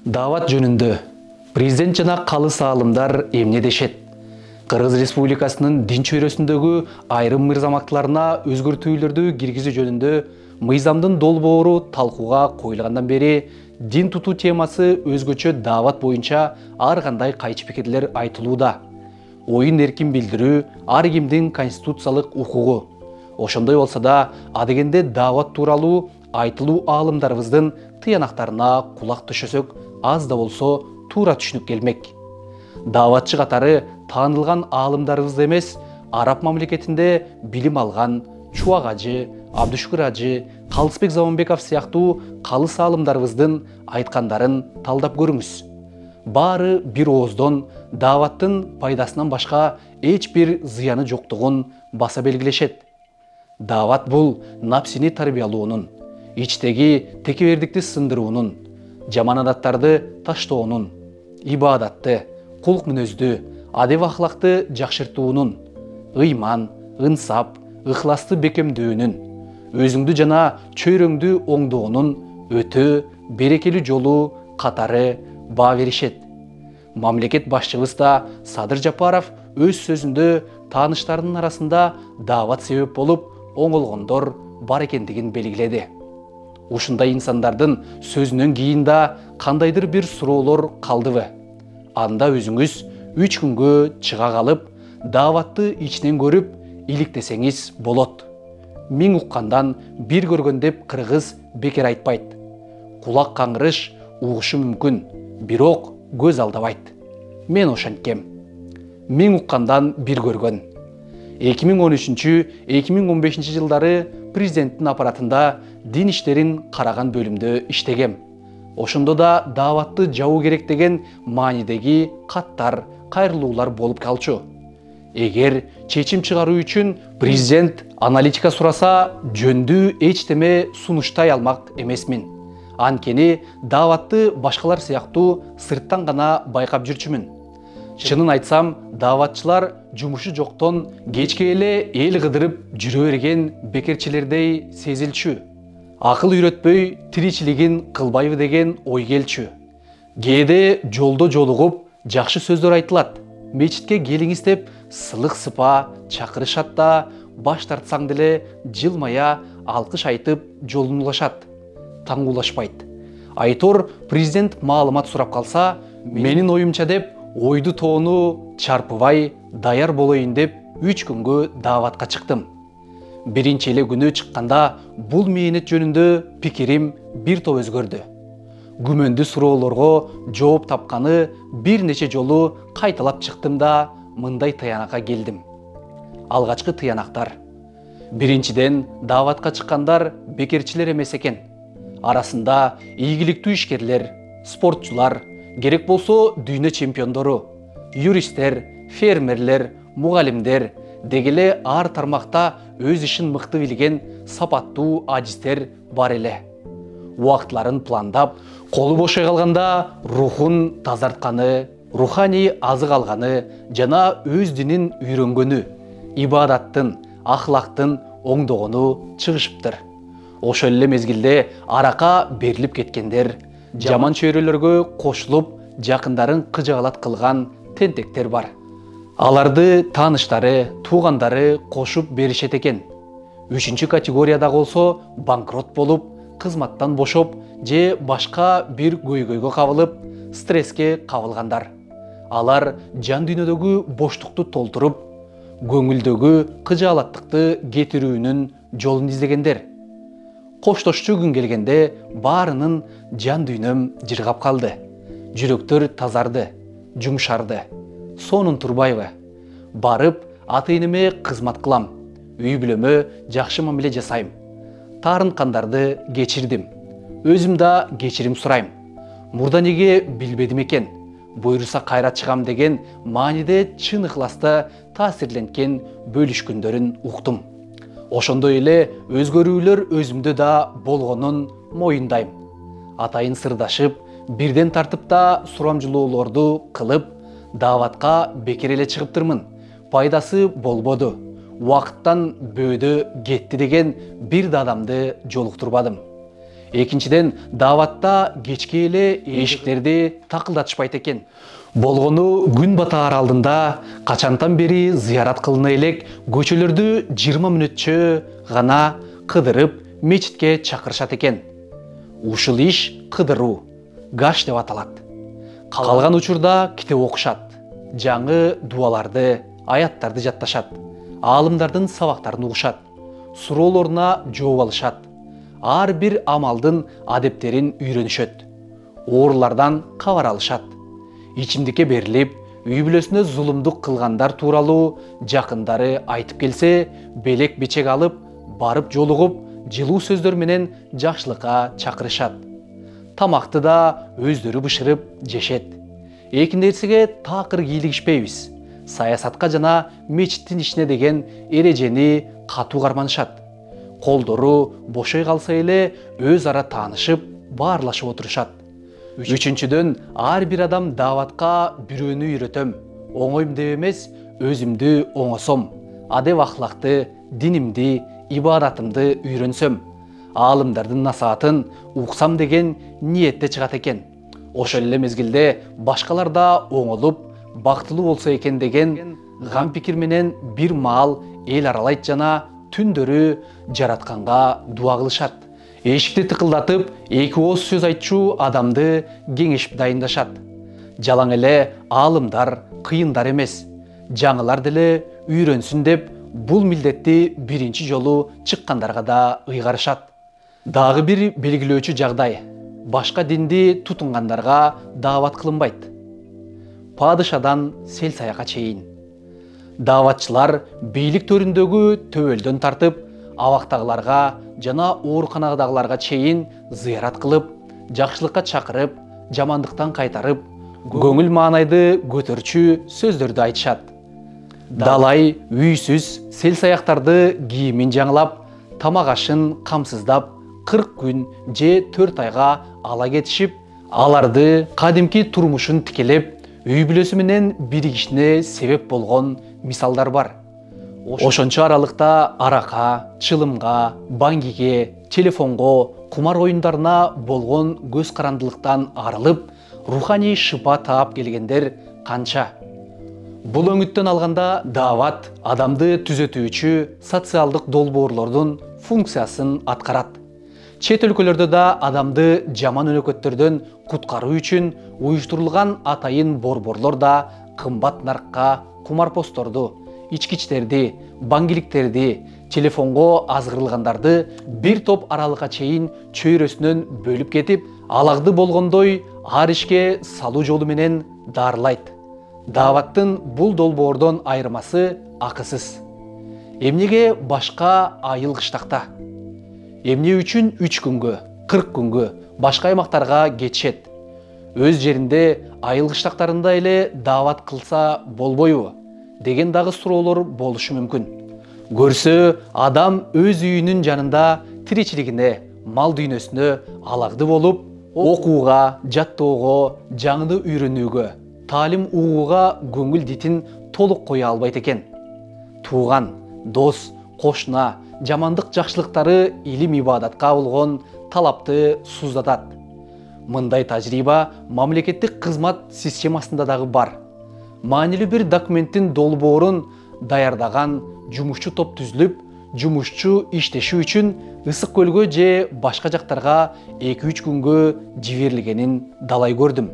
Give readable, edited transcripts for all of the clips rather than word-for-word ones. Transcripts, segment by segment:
Дават жөнүндө президент жана калыс аалымдар эмне дешет? Кыргыз Республикасынын дин чөйрөсүндөгү айрым мыйзам актыларына өзгөртүүлөрдү киргизүү жөнүндө мыйзамдын долбоору талкууга коюлгандан бери дин тутуу темасы өзгөчө дават боюнча ар кандай кайчы пикирлер айтылууда. Оюн эркин билдирүү ар кимдин конституциялык укугу. Ошондой болсо да, адегенде дават тууралуу айтылуу аалымдарыбыздын тыянактарына кулак түшөсөк, аз да болсо туура түшүнүп келмек. Даватчы катары таанылган аалымдарыбыз эмес, араб мамлекетинде билим алган Чубак ажы, Абдышүкүр ажы, Калысбек Заманбеков сыяктуу калыс аалымдарыбыздын айткандарын талдап көрүңүз. Баары бир ооздон даваттын пайдасынан башка эч бир зыяны жоктугун баса белгилешет. Дават бул напсини тарбиялоонун, ичтеги текебердикти сындыруунун, жаман адаттарды таштоонун, ибадатты, кулк мүнөздү, адеп ахлакты жакшыртуунун, ыйман, ынсап, ыхласты бекемдөөнүн, өзүңдү жана чөйрөңдү оңдоонун өтө берекелүү жолу катары баа беришет. Мамлекет башчыбыз да Садыр Жапаров өз сөзүндө тааныштарынын арасында дават себеп болуп оңолгондор бар экендигин белгиледи. Ушундай инсандардын сөзүнөн кийин да кандайдыр бир суроолор калдыбы? Анда өзүңүз 3 күнгө чыга калып, даватты ичинен көрүп, иликтесеңиз болот. Миң уккандан бир көргөн деп кыргыз бекер айтпайт. Кулак каңгырыш угушу мүмкүн, бирок көз алдабайт. Мен ошенткем. Миң уккандан бир көргөн. 2013-2015 жылдары президенттин аппаратында дин иштерин караган бөлүмдө иштегем. Ошондо да даватты жабуу керек деген маанидеги каттар, кайрылуулар болуп калчу. Эгер чечим чыгаруу үчүн президент аналитика сураса, жөндүү эчтеме сунуштай алмак эмесмин. Анткени даватты башкалар сыяктуу сырттан гана байкап жүрчүмүн. Чынын айтсам, даватчылар жумушу жоктон кечке эле эл кыдырып жүрө берген бекерчилердей сезилчү. Акыл үйрөтпөй тиричилигин кылбайбы деген ой келчү. Кээде жолдо жолугуп жакшы сөздөр айтылат. Мечитке келиңиз деп сылык сыпа чакырышат да, баш тартсаң деле жылмая алкыш айтып жолун улашат. Таңгуулашпайт. Айтор президент маалымат сурап калса, менин оюмча деп ойду тоону чарпыбай даяр болоюн деп 3 күнгө даватка чыктым. Биринчи эле күнү чыкканда бул мээнет жөнүндө пикирим бир топ өзгөрдү. Күмөндүү суроолорго жооп тапканы бир нече жолу кайталап чыктым да мындай тыянакка келдим. Алгачкы тыянактар. Биринчиден, даватка чыккандар бекерчилер эмес экен. Арасында ийгиликтүү ишкерлер, спортчулар, керек болсо дүйнө чемпиондору, юристтер, фермерлер, мугалимдер, дегеле ар тармакта өз ишин мыкты билген сапаттуу адистер бар эле. Убактыларын пландап, колу бошой калганда рухун тазартканы, руханий азык алганы жана өз динин үйрөнгөнү, ибадаттын, ахлактын оңдогону чыгышыптыр. Ошол эле мезгилде арака берилип кеткендер, жаман чөйрөлөргө кошулуп, жакындарын кыжаалат кылган тентектер бар. Аларды тааныштары, туугандары кошуп беришет экен. 3-чү категорияда болсо банкрот болуп, кызматтан бошоп же башка бир көйгөйгө кабылып, стресске кабылгандар. Алар жан дүйнөдөгү боштукту толтуруп, көңүлдөгү кыжаалаттыкты кетирүүнүн жолун издегендер. Коштошчу күн келгенде баарынын жан дүйнөм жыргап калды. Жүрөктөр тазарды, жумшарды. Сонун турбайбы? Барып, ата-энеме кызмат кылам. Үй бүлөмө жакшы мамиле жасайм. Таарынкандарды кечирдим. Өзүм да кечирим сурайм. Мурда неге билбедим экен? Буйруса кайра чыгам деген мааниде чын ыхласта таасирленген бөлүшкөндөрүн уктум. Ошондой эле өзгөрүүлөр өзүмдө да болгонун моюндайм. Атайын сырдашып, бирден тартып да сурамжылоолорду кылып, даватка бекер эле чыгыптырмын. Пайдасы болбоду. Убакыттан бөөдө кетти деген бир да адамды жолуктурбадым. Экинчиден, дааватта кечке эле эшиктерди такылдатышпайт экен. Болгону күн батаар алдында качантан бери зыярат кылына элек көчөлөрдү 20 мүнөтчө гана кыдырып мечитке чакырышат экен. Ушул иш кыдыруу, гаш деп аталат. Калган учурда китеп окушат, жаңы дуаларды, аяттарды жатташат, аалымдардын сабактарын угушат, суроолоруна жооп алышат, ар бир амалдын адептерин үйрөнүшөт, оорулардан кабар алышат, ичимдикке берилип, үй бүлөсүнө зулумдук кылгандар тууралуу жакындары айтып келсе, белек бечек алып, барып жолугуп, жылуу сөздөр менен жакшылыкка чакырышат. Тамакты да өздөрү бышырып жешет. Эки нерсеге такыр кийлигишпейбиз. Саясатка жана мечиттин ишине деген эрежени катуу карманышат. Колдору бошой калса эле өз ара таанышып, баарлашып отурушат. Үчүнчүдөн, ар бир адам дааватка бирөөнү үйрөтөм, оңойм деп эмес, өзүмдү оңосом, адеп ахлакты, динимди, ибадатымды үйрөнсөм, аалымдардын насаатын уксам деген ниетте чыгат экен. Ошол эле мезгилде башкалар да оңолуп, бактылуу болсо экен деген гам пикир менен бир маал эл аралайт жана түндөрү жаратканга дуа кылышат. Эшикти тыкылдатып, эки ооз сөз айтчу адамды кеңешип дайындашат. Жалаң эле аалымдар, кыйындар эмес, жаңылар деле үйрөнсүн деп бул милдетти биринчи жолу чыккандарга да ыйгарышат. Дагы бир белгилөөчү жагдай, башка динди тутунгандарга даават кылынбайт. Падышадан сел саяка чейин. Дааватчылар бийлик төрүндөгү төбөлдөн тартып, абактагыларга жана ооруканадагыларга чейин зыярат кылып, жакшылыкка чакырып, жамандыктан кайтарып, көңүл маанайды көтөрчү сөздөрдү айтышат. Далай, үйсүз, сел саяктарды кийимин жаңылап, тамак ашын камсыздап, 40 күн же 4 айга ала кетишип, аларды кадимки турмушун тикелеп, үй бүлөсү менен биригишине себеп болгон мисалдар бар. Ошончо аралыкта арака, чылымга, баңгиге, телефонго, кумар оюндарына болгон көз карандылыктан арылып, руханий шыпа таап келгендер канча. Бул өңүттөн алганда даават адамды түзөтүүчү социалдык долбоорлордун функциясын аткарат. Чет өлкөлөрдө да адамды жаман өнөкөттөрдөн куткаруу үчүн уюштурулган атайын борборлор да кымбат наркка кумарпостторду, ичкичтерди, баңгиликтерди, телефонго азгырылгандарды бир топ аралыкка чейин чөйрөсүнөн бөлүп кетип, алагды болгондой ар ишке салуу жолу менен дарылайт. Дааваттын бул долбоордон айырмасы акысыз. Эмнеге башка айыл кыштакта? Эмне үчүн 3 күнгө, 40 күнгө башка аймактарга кетишет? Өз жеринде айыл кыштактарында эле даават кылса болбойбу деген дагы суроолор болушу мүмкүн. Көрсө, адам өз үйүнүн жанында тиричилигине, мал дүйнөсүнө алагды болуп, окууга, жаттоого, жаңыны үйрөнүүгө, таалим угууга көңүл дитин толук кое албайт экен. Тууган, дос, кошуна, жамандык жакшылыктары илим ибадатка болгон талапты суздатат. Мындай тажрыйба мамлекеттик кызмат системасында дагы бар. Маанилүү бир документтин долбоорун даярдаган жумушчу топ түзүлүп, жумушчу иштеши үчүн Ысык көлгө же башка жактарга 2-3 күнгө жиберилгенин далай көрдүм.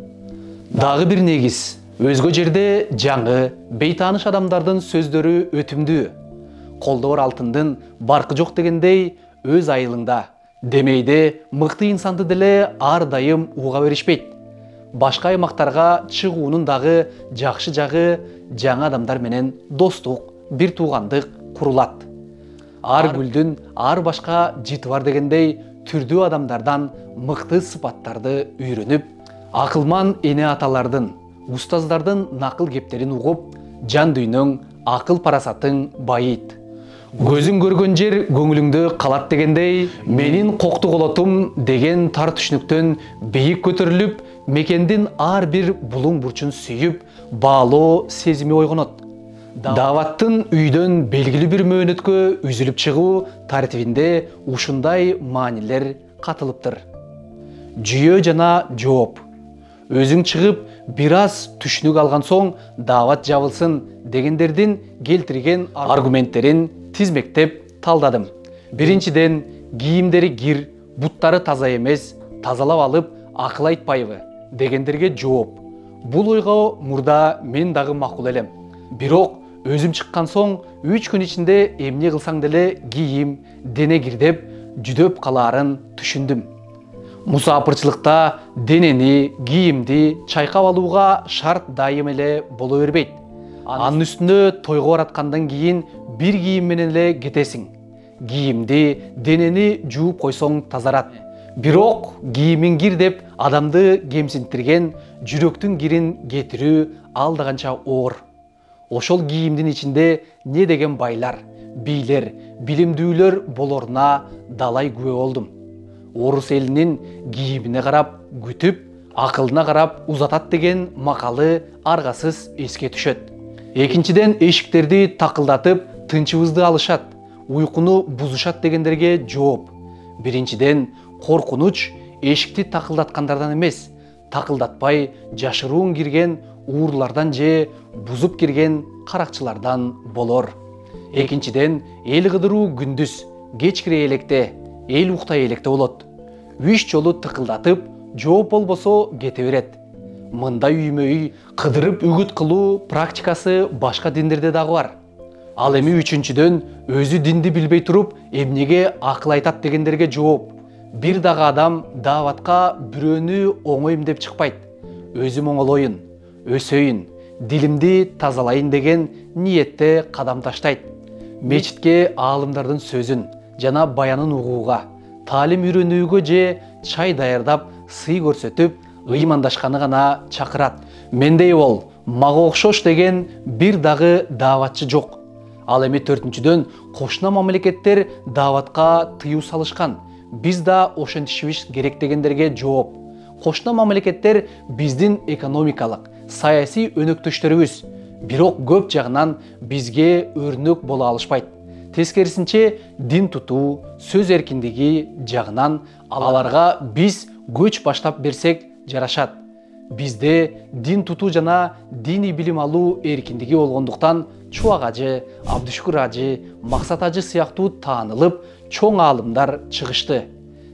Дагы бир негиз, өзгө жерде жаңы, бейтааныш адамдардын сөздөрү өтүмдүү. Колдоор алтындын баркы жок дегендей өз айылыңда. Демейде мыкты инсанды деле ар дайым уга беришпейт. Башка аймактарга чыгуунун дагы жакшы жагы жаңы адамдар менен достук, бир туугандык курулат. Ар гүлдүн ар башка жыты бар дегендей түрдүү адамдардан мыкты сыпаттарды үйрөнүп, акылман эне аталардын, устаздардын накыл кептерин угуп, жан дүйнөң, акыл парасатың байыйт. Көзүң көргөн жер көңүлүңдө калат дегендей, менин кокту колотум деген тар түшүнүктөн бийик көтөрүлүп, мекендин ар бир булуң бурчун сүйүп, баалоо сезими ойгонот. Дааваттын үйдөн белгилүү бир мөөнөткө үзүлүп чыгуу тартибинде ушундай маанилер катылыптыр. Жүйө жана жооп. Өзүң чыгып, бир аз түшүнүк алган соң даават жабылсын дегендердин келтирген аргументтерин тизмектеп талдадым. Биринчиден, кийимдери кир, буттары таза эмес, тазалап алып акыл айтпайбы дегендерге жооп. Бул ойго мурда мен дагы макул элем. Бирок өзүм чыккан соң 3 күн ичинде эмне кылсаң деле кийим, дене кирдеп, жүдөп калаарын түшүндүм. Мусапырчылыкта денени, кийимди чайкап алууга шарт дайым эле боло бербейт. Анын үстүнө тойго бараткандан кийин бир кийим менен эле кетесиң. Кийимди, денени жууп койсоң тазарат. Бирок кийимин кир деп адамды кемсинтирген жүрөктүн кирин кетирүү алда канча оор. Ошол кийимдин ичинде не деген байлар, бийлер, билимдүүлөр болоруна далай күбө болдум. Орус элинин кийимине карап күтүп, акылына карап узатат деген макалы аргасыз эске түшөт. Экинчиден, эшиктерди такылдатып, тынчыбызды алышат, уйкуну бузушат дегендерге жооп. Биринчиден, коркунуч эшикти такылдаткандардан эмес, такылдатпай жашыруун кирген уурлардан же бузуп кирген каракчылардан болор. Экинчиден, эл кыдыруу күндүз, кечкире электе, эл уктай электе болот. 3 жолу тыкылдатып, жооп болбосо кете берет. Мындай үймө-үй кыдырып үгүт кылуу практикасы башка диндерде дагы бар. Ал эми үчүнчүдөн, өзү динди билбей туруп, эмнеге акыл айтат дегендерге жооп. Бир дагы адам дааватка бирөөнү оңойм деп чыкпайт. Өзүм оңолоюн, өсөйүн, дилимди тазалайын деген ниетте кадам таштайт. Мечитке аалымдардын сөзүн жана баянын угууга, таалим үйрөнүүгө же чай даярдап, сый көрсөтүп, ыймандашканы гана чакырат. Мендей бол, мага окшош деген бир дагы дааватчы жок. Ал эми төртүнчүдөн, кошуна мамлекеттер дааватка тыюу салышкан. Биз да ошентишибиз керек дегендерге жооп. Кошуна мамлекеттер биздин экономикалык, саясий өнөктөштөрүбүз, бирок көп жагынан бизге өрнөк боло алышпайт. Тескерисинче, дин тутуу, сөз эркиндиги жагынан аларга биз көч баштап берсек жарашат. Бизде дин тутуу жана диний билим алуу эркиндиги болгондуктан Чубак ажы, Абдышкүр ажы, Максат ажы сыяктуу таанылып, чоң аалымдар чыгышты.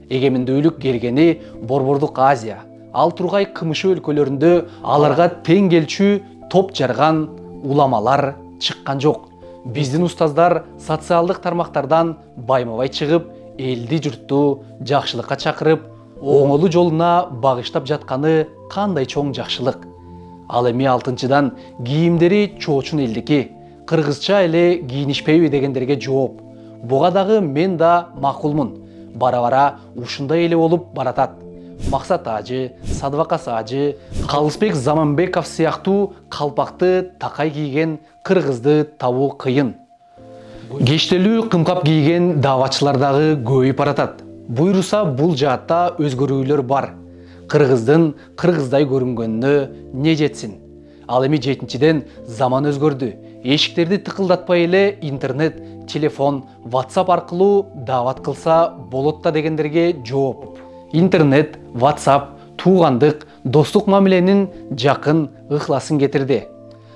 Эгемендүүлүк келгени Борбордук Азия, ал тургай кымышы өлкөлөрүндө аларга тең келчү топ жарган уламалар чыккан жок. Биздин устаздар социалдык тармактардан байма-бай чыгып, элди журтту жакшылыкка чакырып, оңолуу жолуна багыштап жатканы кандай чоң жакшылык. Ал эми алтынчыдан, кийимдери чоочун элдики, кыргызча эле кийинишпейби дегендерге жооп. Буга дагы мен да макулмун. Бара-бара ушундай эле болуп баратат. Максат ажы, Садвакас ажы, Калысбек Заманбеков сыяктуу калпакты такай кийген кыргызды табуу кыйын. Кештелүү кымкап кийген дааватчылар дагы көбөйүп баратат. Буйруса бул жаатта өзгөрүүлөр бар. Кыргыздын кыргыздай көрүнгөнүнө не жетсин. Ал эми жетинчиден, заман өзгөрдү. Эшиктерди тыкылдатпай эле интернет, телефон, WhatsApp аркылуу даават кылса болот да дегендерге жооп. Интернет, WhatsApp туугандык, достук мамиленин жакын, ыхласын кетирди.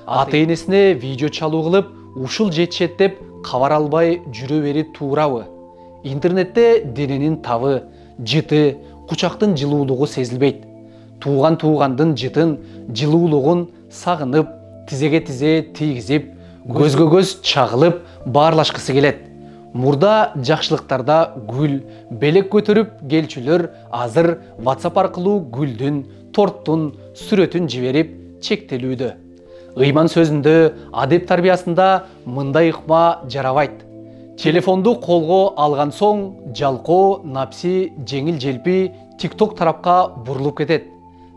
Ата-энесине видео чалуу кылып, ушул жетишет деп кабар албай жүрө бери туурабы? Интернетте дененин табы, жыты, кучактын жылуулугу сезилбейт. Туугандын жытын, жылуулугун сагынып, тизеге тизе тийгизип, көзгө көз чагылып, баарлашкысы келет. Мурда жакшылыктарда гүл, белек көтөрүп келчүлөр азыр WhatsApp аркылуу гүлдүн, торттун сүрөтүн жиберип чектелүүдө. Ыйман сөзүндө, адеп тарбиясында мындай ыкма жарабайт. Телефонду колго алган соң, жалкоо, напси, жеңил желпи TikTok тарапка бурулуп кетет.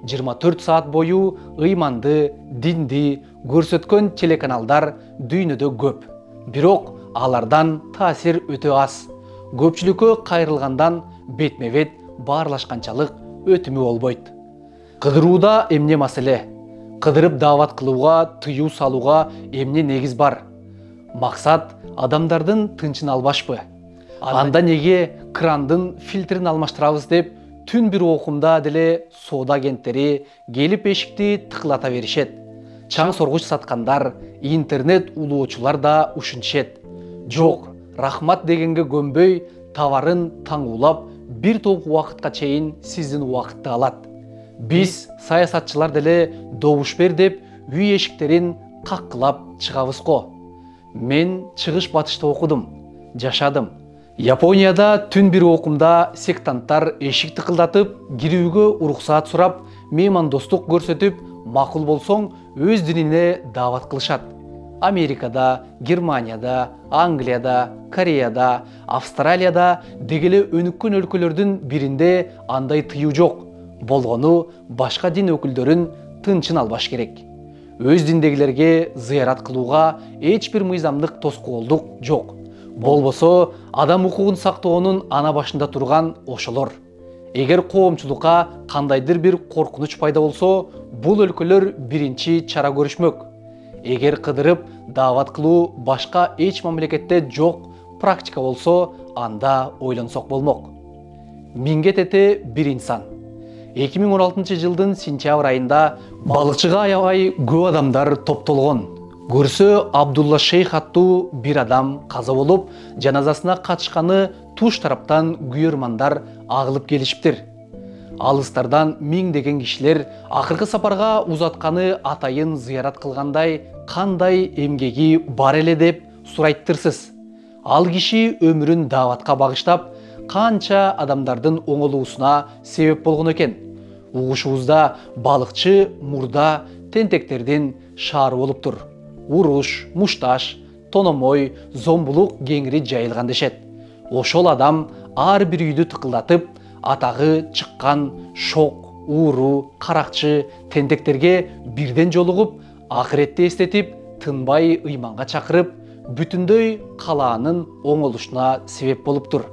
24 саат бою ыйманды, динди көрсөткөн телеканалдар дүйнөдө көп. Бирок алардан таасир өтө аз. Көпчүлүккө кайрылгандан бетме-бет баарлашканчалык өтүмү болбойт. Кыдырууда эмне маселе? Кыдырып даават кылууга, тыюу салууга эмне негиз бар? Максат адамдардын тынчын албашпы? Анда неге крандын фильтрин алмаштырабыз деп түн бир окумда деле соода агенттери келип эшикти тыкылата беришет. Чаң соргуч саткандар, интернет улоочулар да ушинтишет. Жок, рахмат дегенге көнбөй, товарын таңуулап, бир топ убакытка чейин сиздин убакытты алат. Биз саясатчылар деле добуш бер деп үй эшиктерин каккылап чыгабыз го. Мен чыгыш батышта окудум, жашадым. Японияда түн бир окумда сектанттар эшик тыкылдатып, кирүүгө уруксаат сурап, меймандостук көрсөтүп, макул болсоң өз динине даават кылышат. Америкада, Германияда, Англияда, Кореяда, Австралияда дегеле өнүккөн өлкөлөрдүн биринде андай тыюу жок. Болгону башка дин өкүлдөрүн тынчын албаш керек. Өз диндегилерге зыярат кылууга эч бир мыйзамдык тоскоолдук жок. Болбосо адам укугун сактоонун ана башында турган ошолор. Эгер коомчулукка кандайдыр бир коркунуч пайда болсо, бул өлкөлөр биринчи чара көрүшмөк. Эгер кыдырып даават кылуу башка эч мамлекетте жок практика болсо, анда ойлонсок болмок. Миңге тете бир инсан. 2016 жылдын сентябрь айында балыкчыга аябай көп адамдар топтолгон. Көрсө Абдулла Шейх аттуу бир адам каза болуп, жаназасына катышканы туш тараптан күйөрмандар агылып келишиптир. Алыстардан миңдеген кишилер акыркы сапарга узатканы атайын зыярат кылгандай, кандай эмгеги бар эле деп сурайттырсыз. Ал киши өмүрүн дааватка багыштап, канча адамдардын оңолуусуна себеп болгон экен. Угушубузда балыкчы мурда тентектердин шаары болуптур. Уруш, мушташ, тономой, зомбулук кеңири жайылган дешет. Ошол адам ар бир үйдү тыкылдатып, атагы чыккан шок, ууру, каракчы, тентектерге бирден жолугуп, акыретти эстетип, тынбай ыйманга чакырып, бүтүндөй калаанын оңолушуна себеп болуптур.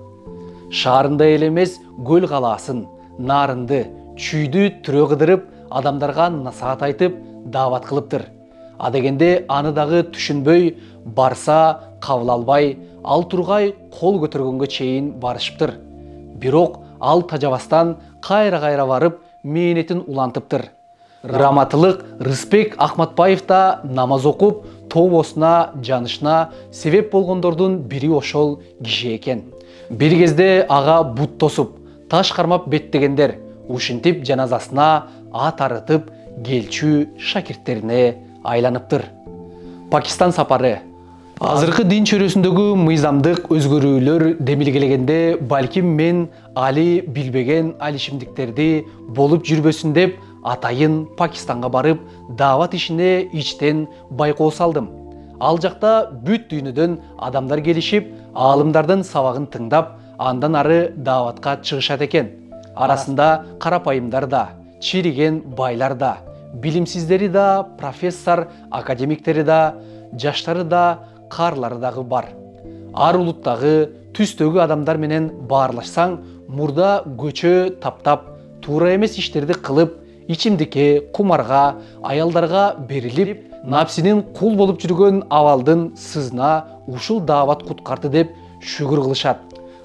Шаарында эле эмес, көл калаасын, нарынды, чүйдү түрө кыдырып, адамдарга насаат айтып, даават кылыптыр. Адегенде аны дагы түшүнбөй, барса кабыл албай, ал тургай кол көтөргөнгө чейин барышыптыр. Бирок ал тажабастан кайра барып, мээнетин улантыптыр. Раматылык Рыспек Ахматбаев да намаз окуп, тообосуна жанышына себеп болгондордун бири ошол киши экен. Бир кезде ага бут тосуп, таш кармап беттегендер, ушинтип жаназасына ат арытып, келчү шакирттерине айланыптыр. Пакистан сапары. Азыркы дин чөйрөсүндөгү мыйзамдык өзгөрүүлөр демилгелегенде, балким мен али билбеген алишимдиктерди болуп жүрбөсүн деп атайын Пакистанга барып, даават ишине ичтен байкоо салдым. Ал жакта бүт дүйнөдөн адамдар келишип, аалымдардын сабагын тыңдап, андан ары дааватка чыгышат экен. Арасында карапайымдар да, чириген байлар да, билимсиздери да, профессор, академиктери да, жаштары да, карлары дагы бар. Ар улуттагы, түстөгү адамдар менен баарлашсаң, мурда көчө таптап, туура эмес иштерди кылып, ичимдикке, кумарга, аялдарга берилип, напсинин кул болуп жүргөн абалдын сызына ушул даават куткарды деп шүгүр кылышат.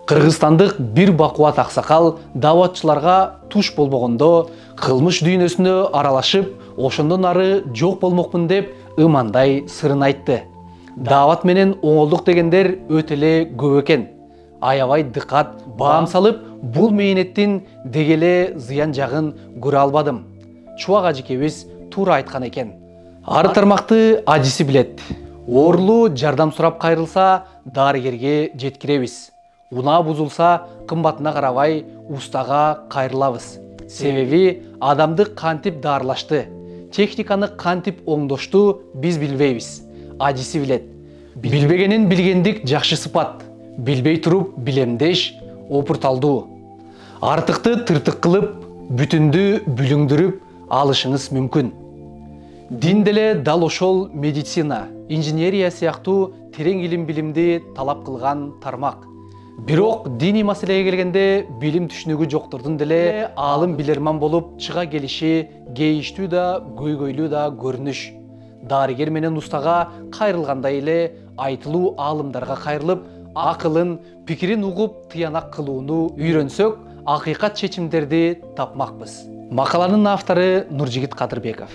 Кыргызстандык бир бакубат аксакал дааватчыларга туш болбогондо, кылмыш дүйнөсүнө аралашып, ошондон ары жок болмокмун деп ымандай сырын айтты. Даават менен оңолдук дегендер өтө эле көп экен. Аябай дыкат, баам салып, бул мээнеттин дегеле зыян жагын көрө албадым. Чубак ажекебиз туура айткан экен. Ар тармакты ажиси билет. Оорулуу жардам сурап кайрылса, дарыгерге жеткиребиз. Унаа бузулса, кымбатына карабай, устага кайрылабыз. Себеби адамды кантип даарылашты, техниканы кантип оңдошту биз билбейбиз. Ажиси билет. Билбегенин билгендик жакшы сыпат. Билбей туруп билемдеш, опурталдуу. Артыкты тыртык кылып, бүтүндү бүлүңдүрүп алышыңыз мүмкүн. Дин деле дал ошол медицина, инженерия сыяктуу терең илим билимди талап кылган тармак. Бирок диний маселеге келгенде билим түшүнүгү жоктордун деле аалым билерман болуп чыга келиши кейиштүү да, көйгөйлүү да көрүнүш. Дарыгер менен устага кайрылгандай эле айтылуу аалымдарга кайрылып, акылын, пикирин угуп тыянак кылууну үйрөнсөк, акыйкат чечимдерди тапмакпыз. Макаланын автору Нуржигит Кадырбеков.